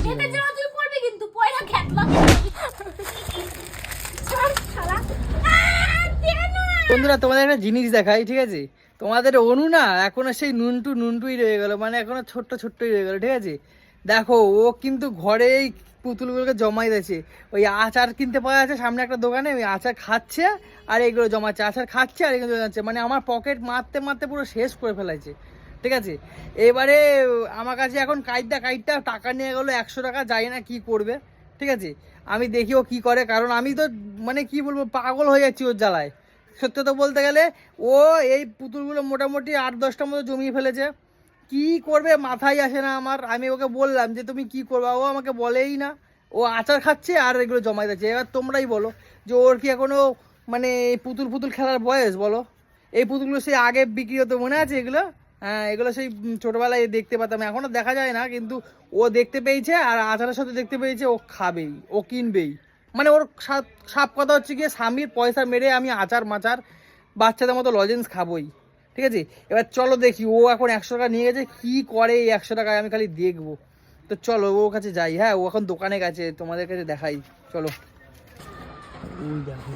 খেতে যাও তুই পড়বি কিন্তু পয়লা খেতবা শালা বন্ধুরা তোমাদের একটা জিনিস দেখাই, ঠিক আছে? তোমাদের অনু না এখনো সেই নুনটুই রয়ে গেল, মানে এখনো ছোট্টই রয়ে গেল, ঠিক আছে? দেখো ও কিন্তু ঘরেই পুতুলগুলোকে জমাই দিয়েছে। ওই আচার কিনতে পাওয়া যাচ্ছে সামনে একটা দোকানে, ওই আচার খাচ্ছে আর এগুলো জমাচ্ছে, আচার খাচ্ছে আর এগুলো জমাচ্ছে, মানে আমার পকেট মারতে মারতে পুরো শেষ করে ফেলাইছে, ঠিক আছে? এবারে আমার কাছে এখন কাইটটা টাকা নিয়ে গেলো 100 টাকা, যাই না কি করবে, ঠিক আছে? আমি দেখি ও কি করে, কারণ আমি তো মানে কি বলবো পাগল হয়ে যাচ্ছি ওর জ্বালায়। সত্য তো বলতে গেলে ও এই পুতুলগুলো মোটামুটি 8-10টার মতো জমিয়ে ফেলেছে। কি করবে মাথায় আসে না আমার। আমি ওকে বললাম যে তুমি কি করবা, ও আমাকে বলেই না। ও আচার খাচ্ছে আর এগুলো জমাই দিচ্ছে। এবার তোমরাই বলো যে ওর কি এখনো মানে পুতুল খেলার বয়স? বলো, এই পুতুলগুলো সেই আগে বিক্রি হতো, মনে আছে এগুলো? হ্যাঁ, এগুলো সেই ছোটবেলায় দেখতে পেতাম, এখনো দেখা যায় না, কিন্তু ও দেখতে পেয়েছে আর আচারের সাথে দেখতে পেয়েছে, ও খাবেই, ও কিনবেই। মানে ওর সাপ কথা হচ্ছে গিয়ে স্বামীর পয়সা মেরে আমি আচার মাচার বাচ্চাদের মতো লজেন্স খাবোই, ঠিক আছে? এবার চলো দেখি ও এখন 100 টাকা নিয়ে গেছে, কি করে এই 100 টাকায় আমি খালি দেখবো। তো চলো ওর কাছে যাই। হ্যাঁ, ও এখন দোকানে গেছে, তোমাদের কাছে দেখাই, চলো। ওই দেখো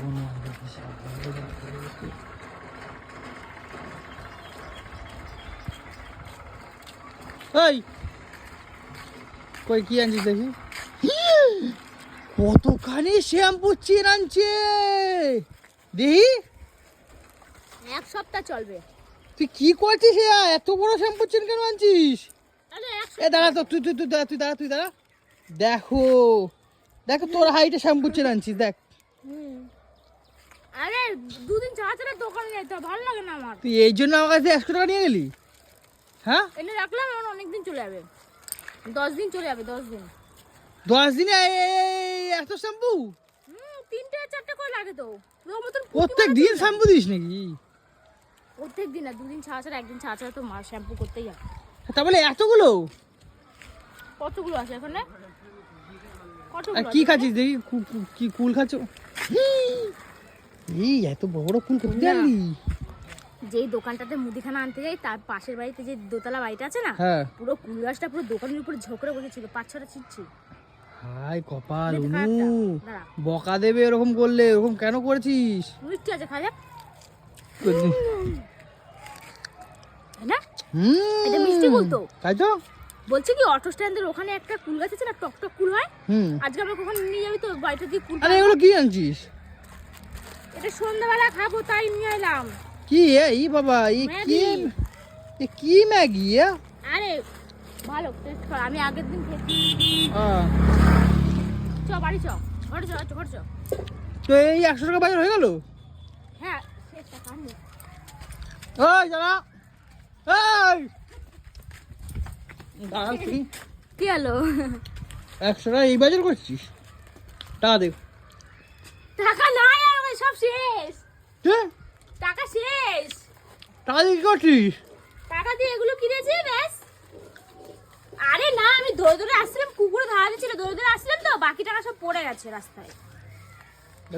ওই কই কি আনছিস দেখি। কতখানি শ্যাম্পু চেন আনছে দেখি। 1 সপ্তাহ চলবে। তুই কি করছিস? এত বড় শ্যাম্পু চেন কেন আনছিস? এ দাঁড়া তো, তুই দাঁড়া। দেখো তোর হাইটে শ্যাম্পু চেন আনছিস, দেখ। আরে দুদিন ছাড়া দোকানে যাইতে ভালো লাগে না আমার। তুই এই জন্য আমার কাছে 100 টাকা নিয়ে গেলি? হ্যাঁ, এনে রাখলাম, আমার অনেকদিন চলে যাবে, 10 দিন চলে যাবে, 10 দিন। 10 দিনে এত শ্যাম্পু? 3-4টা করে লাগে তো। প্রত্যেক দিন শ্যাম্পু দিস নাকি? প্রত্যেক দিন না, 2 দিন ছাড়া একদিন ছাড়া তো মা শ্যাম্পু করতেই হয়। তা বলে এতগুলো? কতগুলো আছে এখানে? আর কি খাচ্ছিস দেখি? কি কুল খাচ্ছ? এই এত বড় কুল কোথায় আনলি? যেই দোকানটাতে মুদিখানা আনতে যাই তার পাশের বাড়িতে যে দোতলা বাড়িটা আছে না, হ্যাঁ, পুরো কুল গাছটা পুরো দোকানের উপরে ঝোঁকরে বসেছিল, 5-6টা ছিটছি। হাই কপাল দেখে অনু, দাঁড়া। বকা দেবে এরকম করলে। এরকম কেন করেছিস? মিষ্টি আছে, খা যাক। না এটা মিষ্টি কুল তো, তাই তো বলছি কি অটো স্ট্যান্ডের ওখানে একটা কুল গাছ আছে না, টক কুল হয়। আজকে আমরা কখন নিয়ে যাবি তো বাড়িটা দিয়ে কুল। আরে এগুলো কি আনছিস? এটা সন্ধ্যাবেলা খাবো তাই নিয়ে এলাম। কি এই বাবা, কি ম্যাগি? আরে ভালো টেস্ট কর, আমি আগের দিন খেয়েছি। চ বাড়ি চ, ঘরে চ। তো এই 100 টাকা বাজার হয়ে গেল? হ্যাঁ শেষটা খাবো। ওই দাঁড়া, দাঁড়া তুই। কি হলো? 100 টাকা এই বাজার করছিস? টাকা দে। টাকা নাই আর, ওই সব শেষ। টাকা শেষ। টাকা দিয়ে কি করছিস? টাকা দিয়ে এগুলো কিনেছি ব্যাস। আরে না, আমি দৌড়ে আসছিলাম, কুকুরে ধাওয়া দিচ্ছিল, দৌড়ে আসছিলাম তো, বাকি টাকা সব পড়ে গেছে রাস্তায়।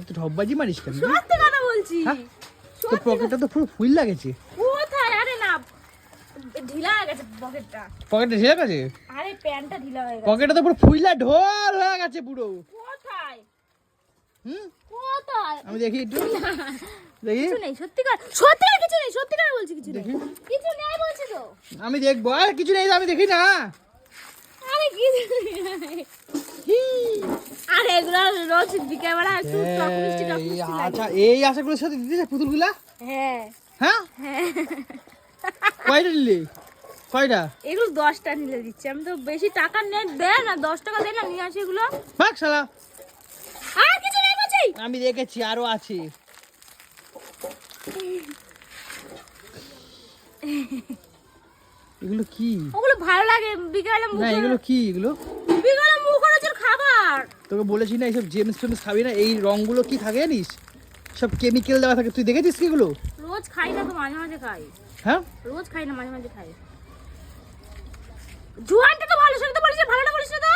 তুই ঠকবাজি মারিস কেন? সত্যি কথা বলছি। তোর পকেটটা তো পুরো ফুল লাগেছে। কোথায়? আরে না, ঢিলা হয়ে গেছে পকেটটা। পকেটে ঢিলা গেছে? আরে প্যান্টটা ঢিলা হয়ে গেছে। পকেটটা তো পুরো ফুইলা ঢোল হয়ে গেছে পুরো। কোথায়? আমি দেখি একটু, দেখি। কিছু নেই, সত্যি কিছু নেই, সত্যি করে বলছি কিছু নেই। কিছু নেই বলছি তো। আমি দেখবো। আর কিছু নেই, আমি দেখি না। আরে কিছু নেই। আরে এগুলো রোজ বিকেলবেলা একটু টক মিষ্টি লাগে। আচ্ছা, এই আশাগুলোর সাথে দিতেছে পুতুলগুলা? হ্যাঁ। কয়টা নিলি? কয়টা? এগুলো 10টা নিলে দিচ্ছি আমি, তো বেশি টাকা নেই, দে না 10 টাকা দে না, নিয়ে আসি এগুলো। ভাগ শালা। আর কিছু নেই বলছি। আমি দেখেছি আরো আছে। এগুলো কি? ওগুলো ভালো লাগে বিকেলে মুখ। না এগুলো কি? এগুলো বিকেলে মুখরোচক খাবার। তোকে বলেছি না এইসব জেমস টেমস খাবি না। এই রংগুলো কি থাকে জানিস? সব কেমিক্যাল দেওয়া থাকে। তুই দেখেছিস কি এগুলো? রোজ খাই না তো, মাঝে মাঝে খাই। হ্যাঁ, রোজ খাই না, মাঝে মাঝে খাই। জোয়ানটা তো ভালো, সেটা তো বলিস ভালো না, বলিস না তো।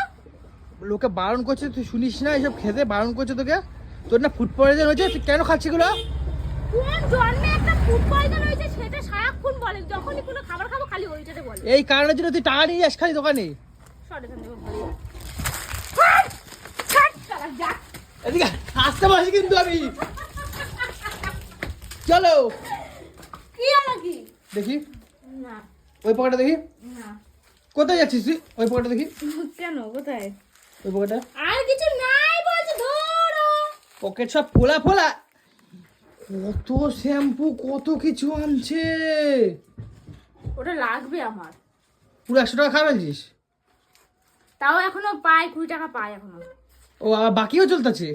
লোকে বারণ করছে, তুই শুনিস না? এইসব খেতে বারণ করছে তোকে। তোর না ফুড পয়জন হয়েছে, তুই কেন খাচ্ছিস এগুলো? কোন জন্মে একটা ফুড পয়জন হয়েছে সেটা সারাক্ষণ বলে, যখনই কোনো খাবার খাবো খালি ওইটাতে বলে। এই কারণের জন্য তুই টাকা নিয়ে যাস খালি দোকানে। সরে থাকতে ভালো। ছাড় শালা, যা। এদিকে আসতে পারছি কিন্তু আমি। চলো কি হলো কি? দেখি না ওই পকেটটা দেখি। না কোথায় যাচ্ছিস তুই? ওই পকেটটা দেখি। কেন কোথায়? ওই পকেটটা আর কিছু নাই বলছে, ধরো। পকেট সব ফোলা ফোলা। কত শ্যাম্পু কত কিছু আনছে। ওটা লাগবে আমার। পুরো 100 টাকা খাওয়াছিস? তাও এখনো পাই, 20 টাকা পাই এখনো। ও আবার বাকিও চলতেছে।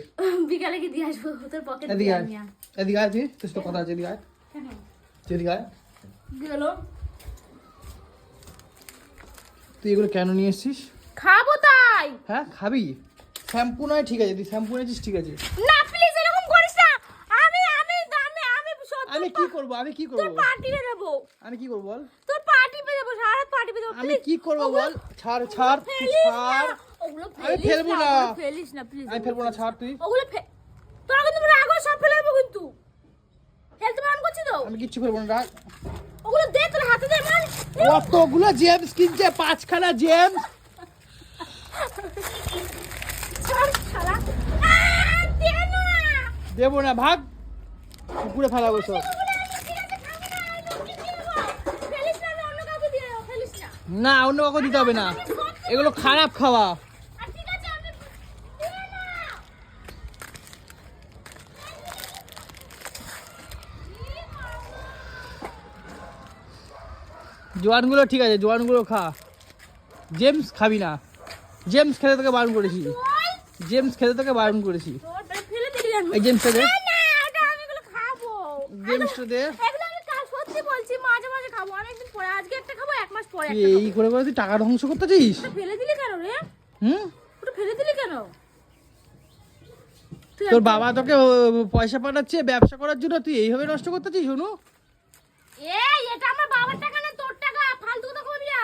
বিকালে কি দিয়ে আসবো তোর পকেট এদিকে দিয়ে আয়, আমি আর। এদিকে আয় তুই, তোর সাথে কথা আছে, এদিকে আয়, কেন? এদিকে আয়। গেল। তুই এগুলো কেন নিয়ে এসেছিস? খাবো তাই। হ্যাঁ খাবি? শ্যাম্পু নয় ঠিক আছে, তুই শ্যাম্পু এনেছিস ঠিক আছে। না প্লিজ এরকম করিস না। আমি আমি আমি আমি সত্যি আমি কি করব? আমি কি তোর করব? পার্টি পে দেবো। আমি কি করব বল? তোর পার্টি পে দেবো, সারা রাত পার্টি পে দেবো। আমি কি করব বল? ছাড় ছাড় তুই ছাড়। ওগুলো আমি ফেলবো না। ফেলিস না প্লিজ। আমি ফেলবো না, ছাড় তুই। ওগুলো তোরা কিন্তু পুরো আগে সব ফেলে দেবো কিন্তু। ফেলতে বারণ করছি তো। আমি কিচ্ছু ফেলবো না, রাখ। ওগুলো দে তোর হাতে দে মান। কতগুলো জেমস কিনছে, 5খানা জেমস। ছাড় শালা। দে না। দেবো না, ভাগ। পুকুরে ফেলাবো সব। ফেলিস না, আমি অন্য কাউকে দিয়ে দেবো, ফেলিস না। না অন্য কাউকে দিতে হবে না, এগুলো খারাপ খাওয়া। আর ঠিক আছে আমি দে না। জোয়ানগুলো ঠিক আছে, জোয়ানগুলো খা। জেমস খাবি না, জেমস খেতে তোকে বারণ করেছি। জেমস খেতে তোকে বারণ করেছি। তোর ফেলে দিলি কেন? এই জেমসটা দে, না এটা আমি এগুলো খাবো। জেমসটা দে। এগুলো আমি কাল সত্যি বলছি, মাঝে মাঝে খাবো, অনেকদিন পরে। আজকে একটা খাবো, 1 মাস পরে তুই একটা এই করে করে তুই টাকা ধ্বংস করতেছিস। খাবো। ফেলে দিলি কেন রে? হুম? ওটা ফেলে দিলি কেন? তুই তোর বাবা তোকে পয়সা পাঠাচ্ছে ব্যবসা করার জন্য, তুই এইভাবে নষ্ট করতেছিস শোনু। এই এটা আমার বাবার টাকা না তোর টাকা, ফালতু কথা কইবি না।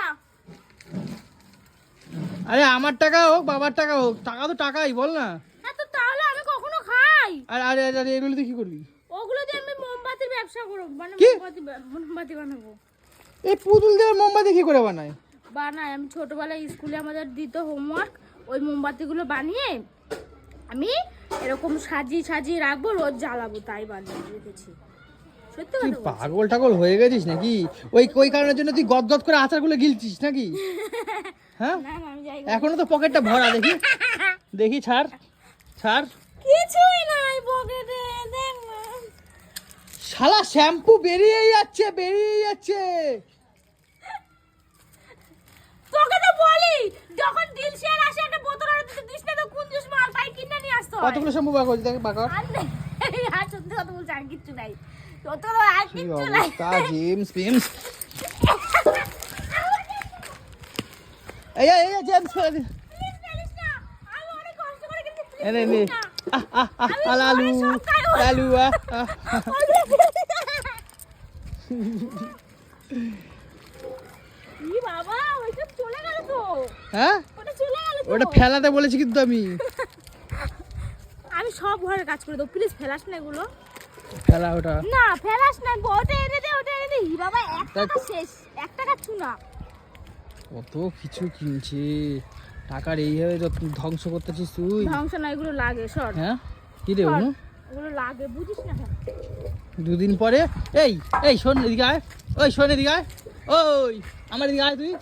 আরে আমার টাকা হোক বাবার টাকা হোক, টাকা তো টাকাই, বল না। হ্যাঁ তো তাহলে আমি কখনো খাই? আর আরে আরে এগুলো তুই কি করবি? ওগুলো দিয়ে আমি মোমবাতির ব্যবসা করব, মানে কি? মোমবাতি বানাবো। এই পুতুল দিয়ে মোমবাতি কি করে বানায়? বানাই আমি ছোটবেলায় স্কুলে আমাদের দিত হোমওয়ার্ক, ওই মোমবাতিগুলো বানিয়ে আমি এরকম সাজিয়ে সাজিয়ে রাখবো, রোজ জ্বালাবো, তাই বানিয়ে রেখেছি। সত্যি তুই কথা বলছি। পাগল টাগল হয়ে গেছিস নাকি? ওই ওই কারণের জন্য তুই গদগদ করে আচারগুলো গিলছিস নাকি? হ্যাঁ, না না আমি যাই। এখনো তো পকেটটা ভরা, দেখি দেখি, ছাড় ছাড়। কিছুই নাই পকেটে, দেখ না। শালা শ্যাম্পু বেরিয়ে যাচ্ছে, বেরিয়ে যাচ্ছে। তোকে তো বলি যখন ডিল শেয়ার আসে একটা বোতল আর দিস না তো কোন জুস মাল তাই কিনে নিয়ে আসতো। কতগুলো শ্যাম্পু বার করছিস দেখি, বাকর। আর সত্যি কথা বলছি, আর কিচ্ছু নাই। তোর তো আর কি কিচ্ছু নাই। অবস্থা, জেমস ফেমস। এই এই এই জেমস ফেলে দে। Please ফেলিস না। আমি অনেক কষ্ট করে কিন্তু please এনে নে। ফেলিস না। লালু লালু ই বাবা, ওইটা চলে গেল তো। হ্যাঁ, ওটা চলে গেল তো। ওটা ফেলাতে বলেছি কিন্তু আমি। আমি সব ঘরের কাজ করে দেবো, প্লিজ ফেলাস না এগুলো। ফেলা ওটা। না ফেলাস না, ওটা এনে দে, ওটা এনে দে। ই বাবা 1 টাকা শেষ, 1 টাকা চুনা। কত কিছু কিনছে, টাকার এইভাবে ধ্বংস করতেছিস তুই। ধ্বংস না, এগুলো লাগে সর। হ্যাঁ কি রে অনু? ওগুলো লাগে, বুঝিস না কেন? দুদিন পরে এই এই শোন এদিকে আয়, ওই শোন এদিকে আয়, ওই আমার এদিকে আয় তুই।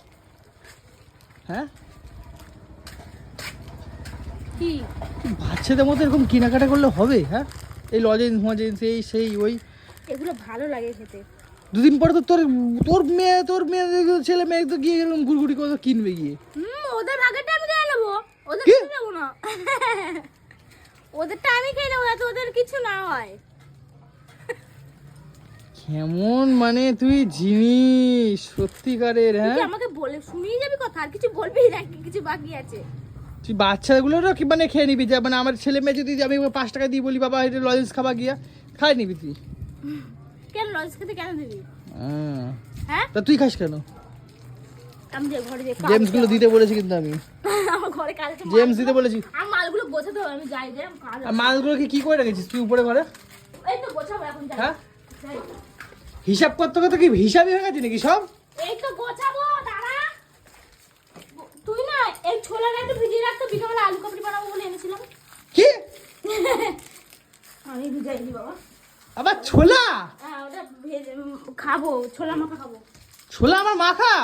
হ্যাঁ, কি বাচ্চাদের মতো এরকম কেনাকাটা করলে হবে? হ্যাঁ, এই লজেন্স মজেন্স এই সেই ওই। এগুলো ভালো লাগে খেতে। দুদিন পরে তো তোর তোর মেয়ে ছেলে মেয়ে তো গিয়ে এরকম গুড়গুড়ি করে কিনবে গিয়ে। ওদের আগেরটা আমি খেয়ে নেবো, ওদের কি? খেয়ে নেবো না। ওদেরটা আমি খেয়ে নেবো, যাতে ওদের কিছু না হয়। কেমন মানে তুই জিনিস সত্যিকারের। তুই হ্যাঁ, কি আমাকে বলে শুনিয়ে যাবি কথা, আর কিছু বলবি নাকি? কিছু বাকি আছে? তুই বাচ্চাগুলোরও কি মানে খেয়ে নিবি? যে মানে আমার ছেলে মেয়ে যদি আমি 5 টাকা দিয়ে বলি বাবা এটা লজেন্স খাবা গিয়া, খাই নিবি তুই? কেন লজ খেতে কেন দিবি? হ্যাঁ, হ্যাঁ তা তুই খাস কেন? আমি যে ঘরে যে জেমস গুলো দিতে বলেছি কিন্তু আমি। আমার ঘরে কাজ আছে, জেমস দিতে বলেছি। আর মালগুলো গোছাতে হবে, আমি যাই যে কাজ আর আছে। মালগুলোকে কি করে রেখেছিস তুই উপরে ঘরে? এই তো গোছাবো এখন, যাই হ্যাঁ, যাই। হিসাব করতে করতে কি হিসাবই হয়ে গেছে নাকি সব? এই তো গোছাবো, দাঁড়া। তুই না এই ছোলাটা একটু ভিজিয়ে রাখতো, বিকেলবেলা আলু কাবলি বানাবো বলে এনেছিলাম। কি আমি ভিজাইনি বাবা। আবার ছোলা? হ্যাঁ ওটা খাবো, ছোলা মাখা খাবো। ছোলা আমার মাখা?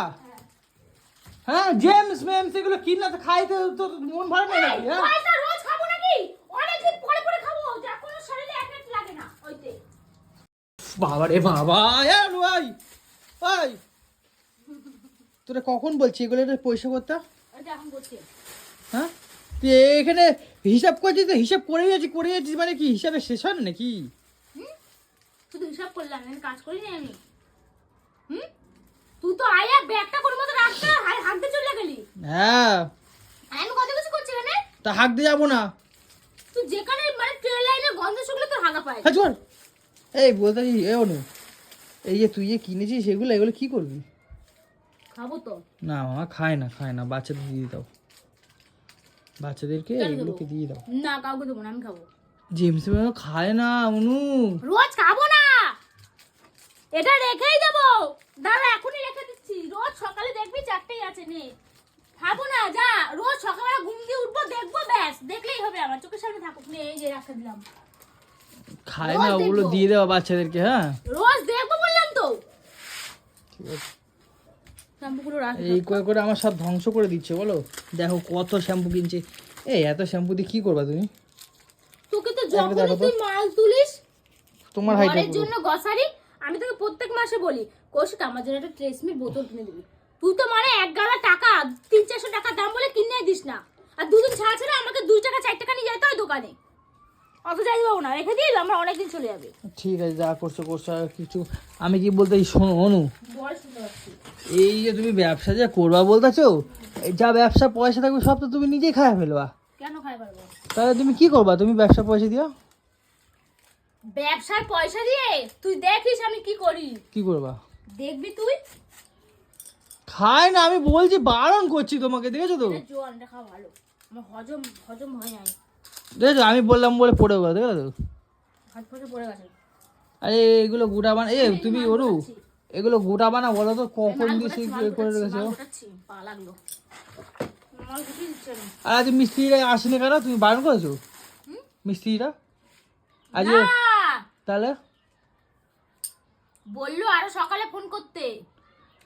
হ্যাঁ জেমস মেমস এগুলো কিনা তো খাইতে তো মন ভরে না নাকি? হ্যাঁ পয়সা রোজ খাবো নাকি? অনেকদিন পরে পরে খাবো, যা কোনো শরীরে এফেক্ট লাগে না ওইতে। বাবা রে বাবা, ভাই ভাই তোরা কখন বলছি এগুলো পয়সা করতে? এটা এখন করছি। হ্যাঁ তুই এখানে হিসাব করছিস তো, হিসাব করে যাচ্ছিস মানে কি হিসাবে শেষ হয় না নাকি? শুধু হিসাব করলাম, আমি কাজ করিনি আমি। তুই তো আয়া ব্যাগটা কোন মতো রাখতে হাঁকতে চলে গেলি। হ্যাঁ আমি কত কিছু করছি এখানে, তা হাঁকতে যাবো না। তুই যেখানে মানে ট্রেন লাইনের গন্ধ শুকলে তোর হাগা পায়। হ্যাঁ চল। এই বলতে এ অনু, এই যে তুই যে কিনেছিস এগুলো কি করবি? খাবো তো। না মামা খায় না, বাচ্চাদের দিয়ে দাও, বাচ্চাদেরকে এগুলোকে দিয়ে দাও। না কাউকে দেবো না, আমি খাবো। জেমস খায় না অনু। রোজ খাবো না, এটা রেখেই দেবো। দাঁড়া এখনই রেখে দিচ্ছি, রোজ সকালে দেখবি 4টেই আছে নে। খাবো না, যা রোজ সকালবেলা ঘুম দিয়ে উঠবো দেখবো, ব্যাস দেখলেই হবে, আমার চোখের সামনে থাকুক। নে এই যে রাখে দিলাম। খায় না ওগুলো দিয়ে দেওয়া বাচ্চাদেরকে। হ্যাঁ রোজ দেখবো বললাম তো। ঠিক আছে, শ্যাম্পুগুলো রাখ। এই করে আমার সব ধ্বংস করে দিচ্ছে বলো। দেখো কত শ্যাম্পু কিনছে। এই এত শ্যাম্পু দিয়ে কি করবা তুমি? তোকে তো যখন তুই মাল তুলিস তোমার হাইট ঘরের জন্য গসারি, আমি তোকে প্রত্যেক মাসে বলি কৌশিক আমার জন্য একটা ট্রেসমির বোতল কিনে দিবি। তুই তো মানে এক গালা টাকা 300-400 টাকা দাম বলে কিনে দিস না, আর দুদিন ছাড়া ছাড়া আমাকে 2 টাকা 4 টাকা নিয়ে যেতে হয় দোকানে। অত যাই পাবো না, রেখে দিই, আমরা অনেকদিন চলে যাবে। ঠিক আছে যা করছো আর কিছু আমি কি বলতে শোনো অনু, বল শুনতে পাচ্ছি। এই যে তুমি ব্যবসা যে করবা বলতেছো, যা ব্যবসা পয়সা থাকবে সব তো তুমি নিজেই খায় ফেলবা। কেন খাই পারবো? তাহলে তুমি কি করবা? তুমি ব্যবসা পয়সা দিয়া ব্যবসার পয়সা দিয়ে তুই দেখিস আমি কি করি। কি করবা? দেখবি তুই। খায় না, আমি বলছি বারণ করছি তোমাকে, দেখেছো তো? জোয়ানটা খাওয়া ভালো, আমার হজম হয় নাই। দেখেছো আমি বললাম বলে পড়ে গেলো, দেখেছো তো? হাত ফসে পড়ে গেছে। আরে এগুলো গোটা বানা, তুমি অনু এগুলো গোটা বানা বলো তো কখন দিয়ে সেই করে রেখেছো? পা লাগলো, মাল গুটিয়ে দিচ্ছে আমি। আর আজ মিস্ত্রিরা আসেনি কেন? তুমি বারণ করেছো মিস্ত্রিরা আজ? না, তাহলে বললো আরো সকালে ফোন করতে।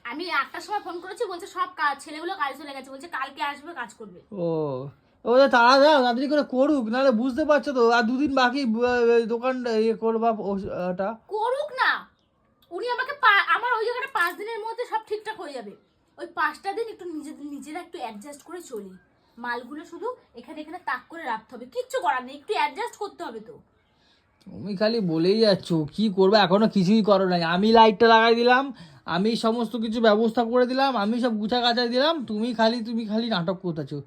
আমি 8টার সময় ফোন করেছি, বলছে সব কাজ ছেলেগুলো কাজ চলে গেছে, বলছে কালকে আসবে কাজ করবে। ও ওদের তারা যাও তাড়াতাড়ি করে করুক, নাহলে বুঝতে পারছো তো আর 2 দিন বাকি দোকানটা ইয়ে করবা ওটা করুক না। উনি আমাকে আমার ওই জায়গাটা 5 দিনের মধ্যে সব ঠিকঠাক হয়ে যাবে। ওই 5টা দিন একটু নিজেরা একটু অ্যাডজাস্ট করে চলি। মালগুলো শুধু এখানে তাক করে রাখতে হবে, কিচ্ছু করার নেই, একটু অ্যাডজাস্ট করতে হবে তো। তুমি খালি বলেই যাচ্ছ, কি করবে? এখনো কিছুই করো নাই। আমি লাইটটা লাগাই দিলাম, আমি সমস্ত কিছু ব্যবস্থা করে দিলাম, আমি সব গুছা গাছাই দিলাম, তুমি খালি নাটক করতেছো।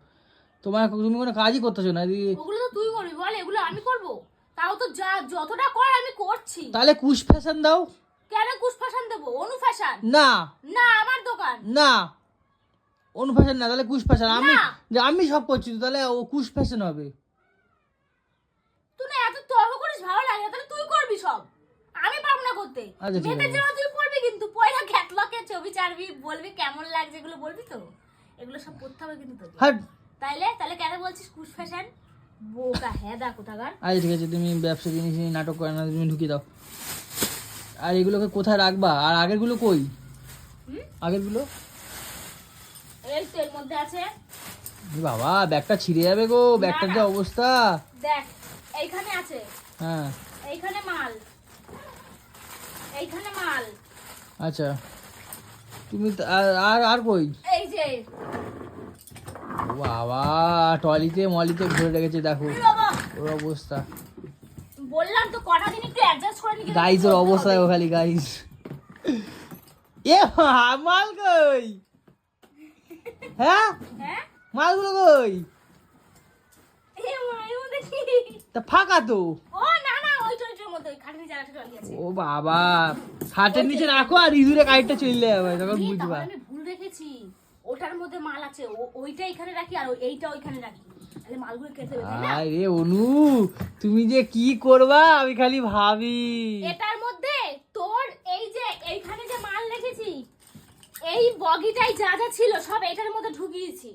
তুমি কোনো কাজই করতেছো না। ওগুলো তো তুই করবি বল, এগুলো আমি করব? তাও তো যতটা কর আমি করছি। তাহলে কুশ ফ্যাশন দাও। কেন কুশ ফ্যাশন দেবো? অনু ফ্যাশন না না আমার দোকান না, অনু ফ্যাশন না, তাহলে কুশ ফ্যাশন। না। আমি সব করছি তো, তাহলে ও কুশ ফ্যাশন হবে। তুই না এত তর্ক করিস, ভালো লাগে না, তাহলে তুই করবি সব, আমি পারবো না করতে। আচ্ছা, ঠিক মেয়েদের আছে। জন্য তুই করবি, কিন্তু পয়লা ক্যাটলগে ছবি ছাড়বি, বলবি কেমন লাগছে, এগুলো বলবি তো, এগুলো সব করতে হবে কিন্তু তোকে। হ্যাঁ তাহলে কেন বলছিস কুশ ফ্যাশন? বোকা হেদা কোথাকার। আচ্ছা ঠিক আছে, তুমি ব্যবসা জিনিস নিয়ে নাটক করে না, তুমি ঢুকিয়ে দাও। আর এগুলোকে কোথায় রাখবা? আর আগেরগুলো কই? আগেরগুলো এই তো এর মধ্যে আছে। বাবা ব্যাগটা ছিঁড়ে যাবে গো, ব্যাগটার যা অবস্থা। দেখ এইখানে আছে, হ্যাঁ এইখানে মাল, এইখানে মাল। আচ্ছা তুমি আর কই? এই যে বাবা টলিতে মলিতে ঘুরে রেখেছে, দেখো বাবা, ওর অবস্থা। বললাম তো কটা দিন একটু অ্যাডজাস্ট করে নিকে। গাইস ওর অবস্থা দেখো খালি, গাইস এ মাল কই? হ্যাঁ হ্যাঁ মালগুলো কই? এ মায়ু দেখি। তা ফাঁকা তো। ও না ওই টয়টার মধ্যে ওই খাটের নিচে একটা টয়লেট আছে। ও বাবা খাটের নিচে রাখো আর ইঁদুরে কাইটটা চলে যাবে, তখন এই বুঝবা। তাহলে আমি ভুল রেখেছি, ওটার মধ্যে মাল আছে, ওইটা এখানে রাখি আর এইটা ওইখানে রাখি, তাহলে মালগুলো কেটে দেবে, তাই না? আরে অনু তুমি যে কি করবা আমি খালি ভাবি। এটার মধ্যে তোর এই যে এইখানে যে মাল রেখেছি, এই বগিটাই যা যা ছিল সব এটার মধ্যে ঢুকিয়েছি।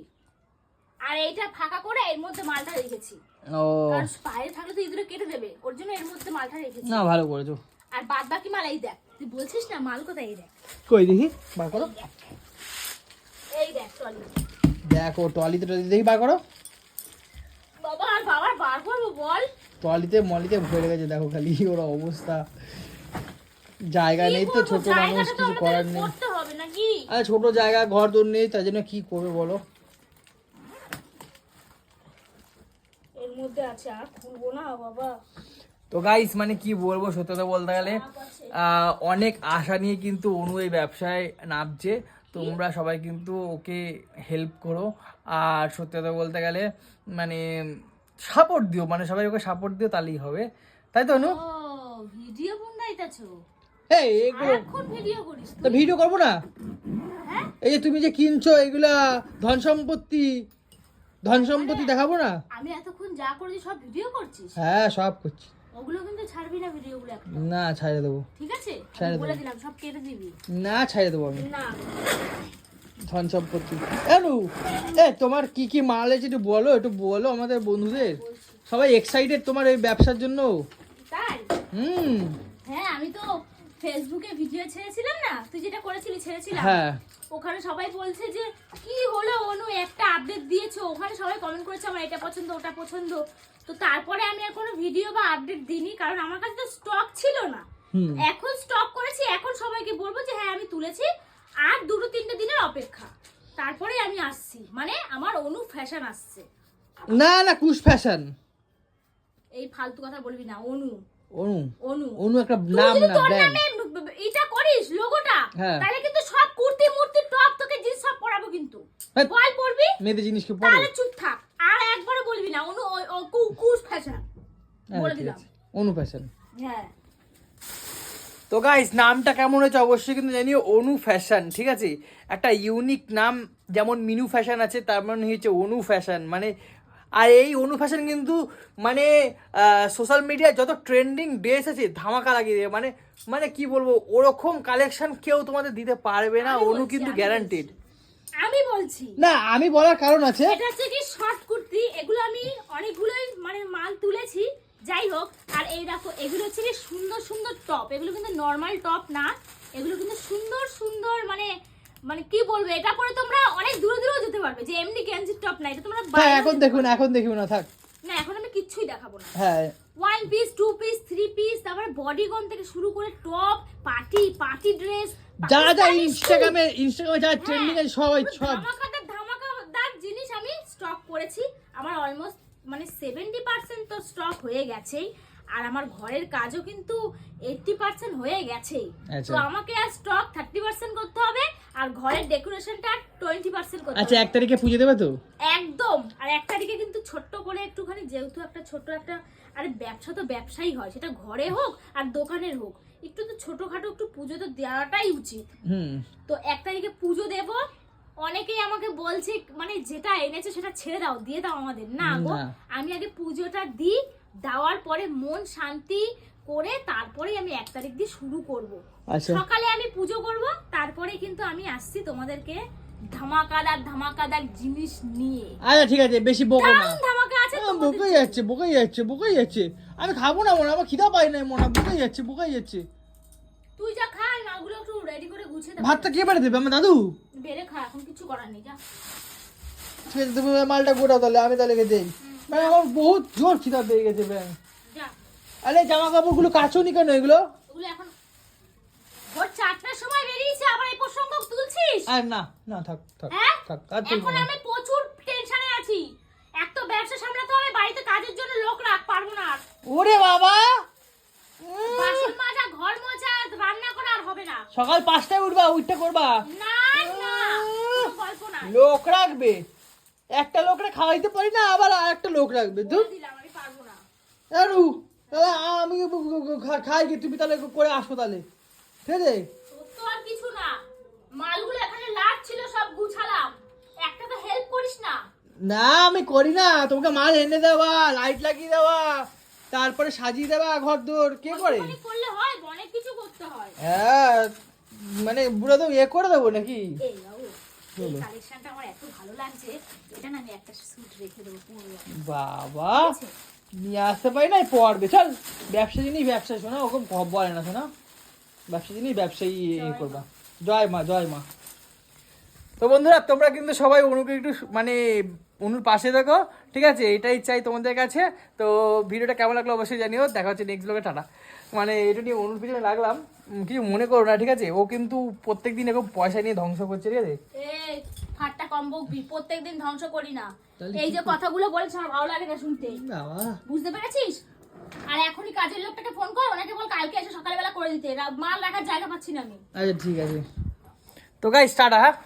আর এইটা ফাঁকা করে এর মধ্যে মালটা রেখেছি, ও কারণ বাইরে থাকলে তো ইঁদুরে কেটে দেবে, ওর জন্য এর মধ্যে মালটা রেখেছি। না ভালো করেছো। আর বাদ বাকি মাল এই দেখ, তুই বলছিস না মাল কোথায়, এই দেখ, কই দেখি বার করো। এই দেখ টলি। দেখো টলিতে দেখি বার করো। বাবা আর বাবার বার করবো বল? টলিতে মলিতে ভরে গেছে, দেখো খালি ওর অবস্থা। জায়গা কি নেই তো, করবো? ছোট মানুষ, জায়গাটা তো কিছু আমাদের করার নেই। করতে হবে নাকি? আরে ছোট জায়গা, ঘর দোর নেই, তার জন্য কি করবে বলো। এর মধ্যে আছে, আর খুলবো না বাবা। তো গাইস মানে কি বলবো, সত্যি কথা বলতে গেলে অনেক আশা নিয়ে কিন্তু অনু এই ব্যবসায় নামছে। তোমরা সবাই কিন্তু ওকে হেল্প করো, আর সত্যি কথা বলতে গেলে মানে সাপোর্ট দিও, মানে সবাই ওকে সাপোর্ট দিও, তাহলেই হবে, তাই তো অনু? ও ভিডিও বানাইতাছো? এই এগুলো এখন ভিডিও করিস তো ভিডিও করবো না? হ্যাঁ? এই যে তুমি যে কিনছো এগুলা ধন সম্পত্তি দেখাবো না? আমি এতক্ষণ যা করেছি সব ভিডিও করছিস? হ্যাঁ সব করছি। ওগুলো কিন্তু ছাড়বি না ভিডিওগুলো এখন, না ছাড়ে দেবো, ঠিক আছে? ছেড়ে আমি দেবো। বলে দিলাম সব কেটে দিবি। না ছাড়ে দেবো আমি না ধন সম্পত্তি। অনু তোমার কি কি মাল আছে একটু বলো আমাদের বন্ধুদের, সবাই এক্সাইটেড তোমার এই ব্যবসার জন্য। তাই? হুম হ্যাঁ, আমি তো ফেসবুকে ভিডিও ছেড়েছিলাম না, তুই যেটা করেছিলি ছেড়েছিলাম, হ্যাঁ ওখানে সবাই বলছে যে কি হলো অনু, একটা আপডেট দিয়েছো, ওখানে সবাই কমেন্ট করেছে আমার এটা পছন্দ ওটা পছন্দ। তো তারপরে আমি আর কোনো ভিডিও বা আপডেট দিইনি, কারণ আমার কাছে তো স্টক ছিল না। হুম এখন স্টক করেছি, এখন সবাইকে বলবো যে হ্যাঁ আমি তুলেছি, আর 2-3 দিনের অপেক্ষা, তারপরে আমি আসছি, মানে আমার অনু ফ্যাশন আসছে। না না কুশ ফ্যাশন। এই ফালতু কথা বলবি না, অনু অনু অনু অনু একটা তুই নাম যদি না তোর ব্র্যান্ড। নামে এটা করিস লোগোটা, হ্যাঁ। তাহলে কিন্তু সব কুর্তি মূর্তি টপ তোকে জিন্স সব পরাবো কিন্তু। হ্যাঁ। বল পরবি? মেয়েদের জিনিস কি পরে? তাহলে চুপ থাক, আর একবারও বলবি না অনু কুশ ফ্যাশন, হ্যাঁ, বলে ঠিক দিলাম। আছে, অনু ফ্যাশন। হ্যাঁ তো গাইস নামটা কেমন হয়েছে অবশ্যই কিন্তু জানিও, অনু ফ্যাশন, ঠিক আছে? একটা ইউনিক নাম, যেমন মিনু ফ্যাশন আছে, তার মানে হচ্ছে অনু ফ্যাশন, মানে আর এই অনু ফ্যাশন কিন্তু মানে সোশ্যাল মিডিয়ায় যত ট্রেন্ডিং ড্রেস আছে ধামাকা লাগিয়ে দেবে, মানে মানে কি বলবো, ওরকম কালেকশন কেউ তোমাদের দিতে পারবে না, অনু কিন্তু গ্যারান্টেড। আমি বলছি, না আমি বলার কারণ আছে। এটা হচ্ছে কি শর্ট কুর্তি, এগুলো আমি অনেকগুলোই মানে মাল তুলেছি, যাই হোক। আর এই দেখো এগুলো হচ্ছে কি সুন্দর সুন্দর টপ, এগুলো কিন্তু নর্মাল টপ না, এগুলো কিন্তু সুন্দর সুন্দর, মানে মানে কি বলবো, এটা পরে তোমরা অনেক দূরে দূরেও যেতে পারবে, যে এমনি গেঞ্জির টপ না, এটা তোমরা হ্যাঁ বাইরেও এখন যেতে দেখুন, পারবে। এখন দেখুন না থাক। না এখন আমি কিচ্ছুই দেখাবো না। হ্যাঁ 1 পিস 2 পিস 3 পিস, তারপরে বডিগন থেকে শুরু করে টপ, পার্টি ড্রেস, যা যা ইনস্টাগ্রামে যা ট্রেন্ডিং আছে সবাই সব ধামাকাদার জিনিস আমি স্টক করেছি। আমার অলমোস্ট মানে 70% তো স্টক হয়ে গেছেই, আর আমার ঘরের কাজও কিন্তু 80% হয়ে গেছেই। আচ্ছা। তো আমাকে আর স্টক 30% করতে হবে, আর ঘরের ডেকোরেশনটা 20% করতে আচ্ছা হবে। 1 তারিখে পুজো দেবে তো? একদম। আর 1 তারিখে কিন্তু ছোট্ট করে একটুখানি, যেহেতু একটা ছোট একটা, আরে ব্যবসা তো ব্যবসাই হয়, সেটা ঘরে হোক আর দোকানের হোক, একটু তো ছোটখাটো একটু পুজো তো দেওয়াটাই উচিত। হুম তো 1 তারিখে পুজো দেব। অনেকেই আমাকে বলছে মানে যেটা এনেছে সেটা ছেড়ে দাও, দিয়ে দাও আমাদের, না গো, না। আমি আগে পুজোটা দিই, দেওয়ার পরে মন শান্তি করে তারপরেই আমি 1 তারিখ দিয়ে শুরু করব। আচ্ছা সকালে আমি পুজো করব, তারপরে কিন্তু আমি আসছি তোমাদেরকে ধামাকাদার জিনিস নিয়ে। আচ্ছা ঠিক আছে, বেশি বকো না। দারুণ ধামাকা আছে তোমাদের বোকাই জন্য। যাচ্ছে। আমি খাবো না মনে, আমার খিদা পাই না মনে, বোকাই যাচ্ছে। তুই যা খা, আমি মাগুলো একটু রেডি করে গুছিয়ে দেবো। ভাতটা কে বাড়ি দেবে? আমার দাদু। বেড়ে খা, এখন কিছু করার নেই, যা। ঠিক আছে তুমি মালটা গোটাও, তাহলে আমি তাহলে দেই। মানে আমার বহুত জোর খিদা পেয়ে গেছে ব্যাং। যা আরে জামা কাপড়গুলো কাচোনি কেন এগুলো? ওগুলো এখন ভোর 4টার সময় বেরিয়েছে, আবার এই প্রসঙ্গ তুলছিস? আর না না থাক থাক হ্যাঁ? থাক, আর তুলবো এখন না। আমি প্রচুর টেনশনে আছি, এক তো ব্যবসা সামলাতে হবে, বাড়িতে কাজের জন্য লোক রাখ পারবো না আর। ওরে বাবা, বাসন মাজা, ঘর মোছা, রান্না করা আর হবে না। সকাল 5টায় উঠবা, উঠটা করবা? না না, কোনো গল্প না। লোক রাখবে, একটা লোকরে খাওয়াইতে পারি না, আবার আর একটা লোক রাখবে। বলে দিলাম আমি পারবো না। আরু তাহলে আমি খাই কি, তুমি তাহলে করে আসো তাহলে, ঠিক আছে? তোর তো আর কিছু না, মালগুলো এখানে লাট ছিল সব গুছালাম, একটা তো হেল্প করিস না। না আমি করি না, তোমাকে মাল এনে দেওয়া, লাইট লাগিয়ে দেওয়া, তারপরে সাজিয়ে দেওয়া ঘর দোর কে করে? ওইটুকুনি করলে হয়? অনেক কিছু করতে হয়। হ্যাঁ মানে বুড়ো তো করে দেবো নাকি? এই বাবু, এই কালেকশনটা আমার এত ভালো লাগছে, এটা না আমি একটা স্যুট রেখে দেবো পুরো। বাবা নিয়ে আসতে পারি না পড়বে, চল ব্যবসা জিনিস ব্যবসা, শোনা ওকে বলে না, শোনা ব্যবসা জিনিস ব্যবসায়ী করবা। জয় মা, জয় মা। তো বন্ধুরা তোমরা কিন্তু সবাই অনুকে একটু মানে অনুর পাশে থাকো, ঠিক আছে, এটাই চাই তোমাদের কাছে। তো ভিডিওটা কেমন লাগলো অবশ্যই জানিও, দেখা হচ্ছে নেক্সট ব্লগে, টাটা। মানে এটা নিয়ে অনুর পিছনে লাগলাম, কিছু মনে করো না, ঠিক আছে, ও কিন্তু প্রত্যেকদিন এরকম পয়সা নিয়ে ধ্বংস করছে, ঠিক আছে। এই ফাটটা কম বকবি, প্রত্যেকদিন ধ্বংস করি না। তাহলে এই যে কথাগুলো বলছ আমার ভালো লাগে না শুনতে, বাবা বুঝতে পেরেছিস? আর এখনই কাজের লোকটাকে ফোন কর, ওনাকে বল কালকে এসে সকালবেলা করে দিতে, মাল রাখার জায়গা পাচ্ছি না আমি। আচ্ছা ঠিক আছে, তো গাইস টাটা, হ্যাঁ।